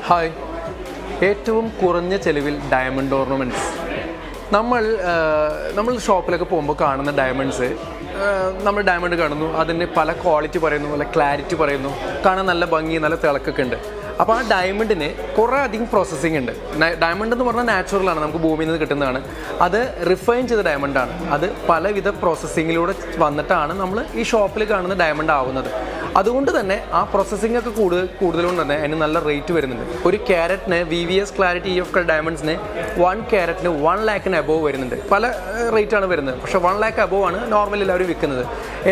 Hi. ഏറ്റവും കുറഞ്ഞ ചെലവിൽ ഡയമണ്ട് ഓർണമെൻറ്റ്സ്. നമ്മൾ ഷോപ്പിലൊക്കെ പോകുമ്പോൾ കാണുന്ന ഡയമണ്ട്സ്, നമ്മൾ ഡയമണ്ട് കാണുന്നു, അതിന് പല ക്വാളിറ്റി പറയുന്നു, നല്ല ക്ലാരിറ്റി പറയുന്നു, കാണാൻ നല്ല ഭംഗി, നല്ല തിളക്കൊക്കെ ഉണ്ട്. അപ്പോൾ ആ ഡയമണ്ടിന് കുറേ അധികം പ്രോസസ്സിങ് ഉണ്ട്. ഡയമണ്ട് എന്ന് പറഞ്ഞാൽ നാച്ചുറലാണ്, നമുക്ക് ഭൂമിയിൽ നിന്ന് കിട്ടുന്നതാണ്. അത് റിഫൈൻ ചെയ്ത ഡയമണ്ടാണ്. അത് പലവിധ പ്രോസസ്സിങ്ങിലൂടെ വന്നിട്ടാണ് നമ്മൾ ഈ ഷോപ്പിൽ കാണുന്ന ഡയമണ്ട് ആവുന്നത്. അതുകൊണ്ട് തന്നെ ആ പ്രോസസ്സിംഗ് ഒക്കെ കൂടുതലുകൊണ്ട് തന്നെ അതിന് നല്ല റേറ്റ് വരുന്നുണ്ട്. ഒരു ക്യാരറ്റിന് VVS ക്ലാരിറ്റി EF ഡയമണ്ട്സിന് 1 ക്യാരറ്റിന് 1 lakhന് അബോവ് വരുന്നുണ്ട്. പല റേറ്റാണ് വരുന്നത്. പക്ഷേ 1 lakh അബോവ് ആണ് നോർമലി എല്ലാവരും വിൽക്കുന്നത്.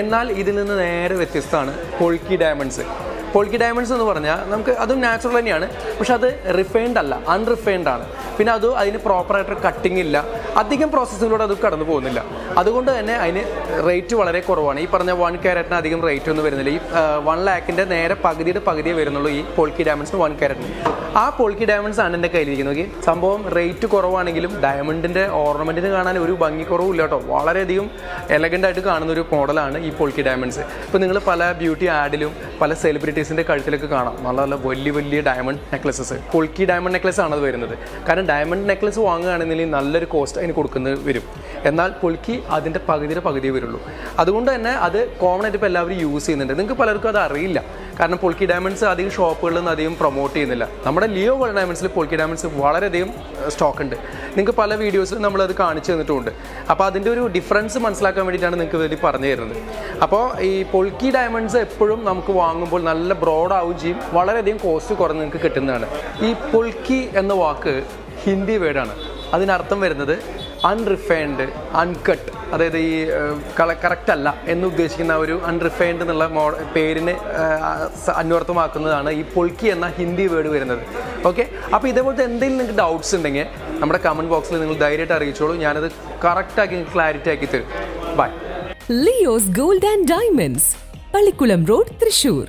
എന്നാൽ ഇതിൽ നിന്ന് നേരെ വ്യത്യസ്തമാണ് പോൾക്കി ഡയമണ്ട്സ്. പോൾക്കി ഡയമണ്ട്സ് എന്ന് പറഞ്ഞാൽ നമുക്ക് അതും നാച്ചുറൽ തന്നെയാണ്, പക്ഷെ അത് റിഫൈൻഡ് അല്ല, അൺറിഫൈൻഡ് ആണ്. പിന്നെ അതിന് പ്രോപ്പറായിട്ട് കട്ടിങ് ഇല്ല, അധികം പ്രോസസ്സിങ്ങിലൂടെ അത് കടന്നു പോകുന്നില്ല. അതുകൊണ്ട് തന്നെ അതിന് റേറ്റ് വളരെ കുറവാണ്. ഈ പറഞ്ഞ 1 ക്യാരറ്റിന് അധികം റേറ്റ് ഒന്നും വരുന്നില്ല. ഈ 1 lakhൻ്റെ നേരെ പകുതിയേ വരുന്നുള്ളൂ ഈ പോൾക്കി ഡയമണ്ട്സിന് 1 ക്യാരറ്റിന്. ആ പോൾക്കി ഡയമണ്ട്സ് ആണ് എൻ്റെ കയ്യിലിരിക്കുന്നത്. ഓക്കെ, സംഭവം റേറ്റ് കുറവാണെങ്കിലും ഡയമണ്ടിൻ്റെ ഓർണമെൻറ്റിന് കാണാൻ ഒരു ഭംഗി കുറവില്ല കേട്ടോ. വളരെയധികം എലഗൻ്റായിട്ട് കാണുന്ന ഒരു മോഡലാണ് ഈ പോൾക്കി ഡയമണ്ട്സ്. ഇപ്പോൾ നിങ്ങൾ പല ബ്യൂട്ടി ആഡിലും പല സെലിബ്രിറ്റീസിൻ്റെ കഴുത്തിലൊക്കെ കാണാം നല്ല നല്ല വലിയ diamond necklaces. Polki diamond necklace ആണ് അത് വരുന്നത്. കാരണം ഡയമണ്ട് നെക്ലസ് വാങ്ങുകയാണെന്നുണ്ടെങ്കിൽ നല്ലൊരു കോസ്റ്റ് അതിന് കൊടുക്കുന്നത് വരും. എന്നാൽ പോൾക്കി അതിൻ്റെ പകുതിയേ വരുള്ളൂ. അതുകൊണ്ട് തന്നെ അത് കോമൺ ആയിട്ട് ഇപ്പോൾ എല്ലാവരും യൂസ് ചെയ്യുന്നുണ്ട്. നിങ്ങൾക്ക് പലർക്കും അത് അറിയില്ല. കാരണം പോൾക്കി ഡയമണ്ട്സ് അധികം ഷോപ്പുകളിൽ നിന്ന് അധികം പ്രൊമോട്ട് ചെയ്യുന്നില്ല. നമ്മുടെ ലിയോ ഗോൾഡ് ഡയമണ്ട്സിൽ പോൾക്കി ഡയമണ്ട്സ് വളരെയധികം സ്റ്റോക്ക് ഉണ്ട്. നിങ്ങൾക്ക് പല വീഡിയോസിലും നമ്മളത് കാണിച്ചു തന്നിട്ടുമുണ്ട്. അപ്പോൾ അതിൻ്റെ ഒരു ഡിഫറൻസ് മനസ്സിലാക്കാൻ വേണ്ടിയിട്ടാണ് നിങ്ങൾക്ക് വേണ്ടി പറഞ്ഞു തരുന്നത്. അപ്പോൾ ഈ പോൾക്കി ഡയമണ്ട്സ് എപ്പോഴും നമുക്ക് വാങ്ങുമ്പോൾ നല്ല ബ്രോഡ് ആവുകയും ചെയ്യും, വളരെയധികം കോസ്റ്റ് കുറഞ്ഞ് നിങ്ങൾക്ക് കിട്ടുന്നതാണ്. ഈ പോൾക്കി എന്ന വാക്ക് ഹിന്ദി വേർഡാണ്. അതിനർത്ഥം വരുന്നത് അൺറിഫൈൻഡ്, അൺകട്ട്, അതായത് ഈ കറക്റ്റ് അല്ല എന്ന് ഉദ്ദേശിക്കുന്ന ഒരു അൺറിഫൈൻഡ് എന്നുള്ള പേരിന് അന്വർത്ഥമാക്കുന്നതാണ് ഈ പോൾക്കി എന്ന ഹിന്ദി വേർഡ് വരുന്നത്. ഓക്കെ, അപ്പോൾ ഇതേപോലത്തെ എന്തെങ്കിലും നിങ്ങൾക്ക് ഡൗട്ട്സ് ഉണ്ടെങ്കിൽ നമ്മുടെ കമൻറ്റ് ബോക്സിൽ നിങ്ങൾ ധൈര്യമായിട്ട് അറിയിച്ചോളൂ. ഞാനത് കറക്റ്റാക്കി ക്ലാരിറ്റി ആക്കി തരും. Bye. Leo's gold and diamonds, Pallikkulam road, Thrissur.